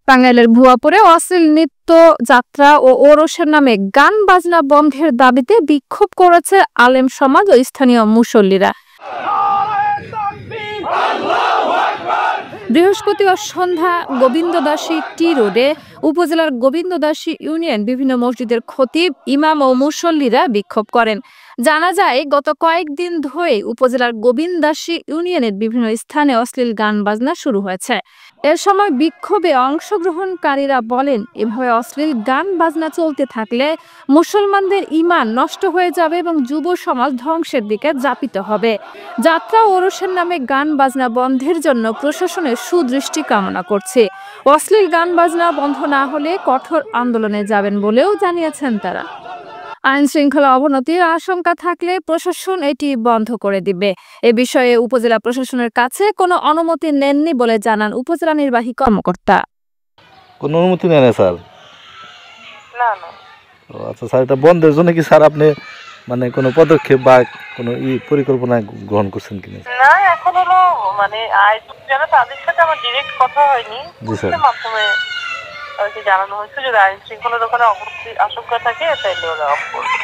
টাঙ্গাইলের ভুয়াপুরে অশ্লীল নৃত্য যাত্রা ও ওরসের নামে গান বাজনা বন্ধের দাবিতে বিক্ষোভ করেছে আলেম সমাজ ও স্থানীয় মুসল্লিরা। বৃহস্পতিবার সন্ধ্যা গোবিন্দদাসী টি রোডে উপজেলার গোবিন্দদাসী ইউনিয়ন বিভিন্ন মসজিদের খতিব, ইমাম ও মুসল্লিরা বিক্ষোভ করেন। জানা যায়, গত কয়েকদিন ধরে উপজেলার গোবিন্দদাসী ইউনিয়নের বিভিন্ন স্থানে অশ্লীল গান বাজনা শুরু হয়েছে। এর সময় বিক্ষোভে অংশগ্রহণকারীরা বলেন, এভাবে অশ্লীল গান বাজনা চলতে থাকলে মুসলমানদের ঈমান নষ্ট হয়ে যাবে এবং যুব সমাজ ধ্বংসের দিকে যাপিত হবে। যাত্রা ও ওরসের নামে গান বাজনা বন্ধের জন্য প্রশাসনের সুদৃষ্টি কামনা করছে। অশ্লীল গান বাজনা বন্ধ না হলে কঠোর আন্দোলনে যাবেন বলেও জানিয়েছেন তারা। আইন শৃঙ্খলা অবনতির আশঙ্কা থাকলে প্রশাসন এটি বন্ধ করে দিবে। এ বিষয়ে উপজেলা প্রশাসনের কাছে কোনো অনুমতি নেননি বলে জানান উপজেলা নির্বাহী কর্মকর্তা। কোনো অনুমতি নেই না স্যার? না না। আচ্ছা স্যার, এটা বন্ধের জন্য কি স্যার আপনি মানে কোনো পদক্ষেপ বা কোনো পরিকল্পনা গ্রহণ করছেন কিনা? না, এখন হলো মানে যারা তাদের সাথে আমার ডিরেক্ট কথা হয়নি, মাধ্যমে জানানো হয়েছে যদি আইন শৃঙ্খলার ওখানে অবশ্যই আশঙ্কা থাকে তাইলে ওরা অফ করবে।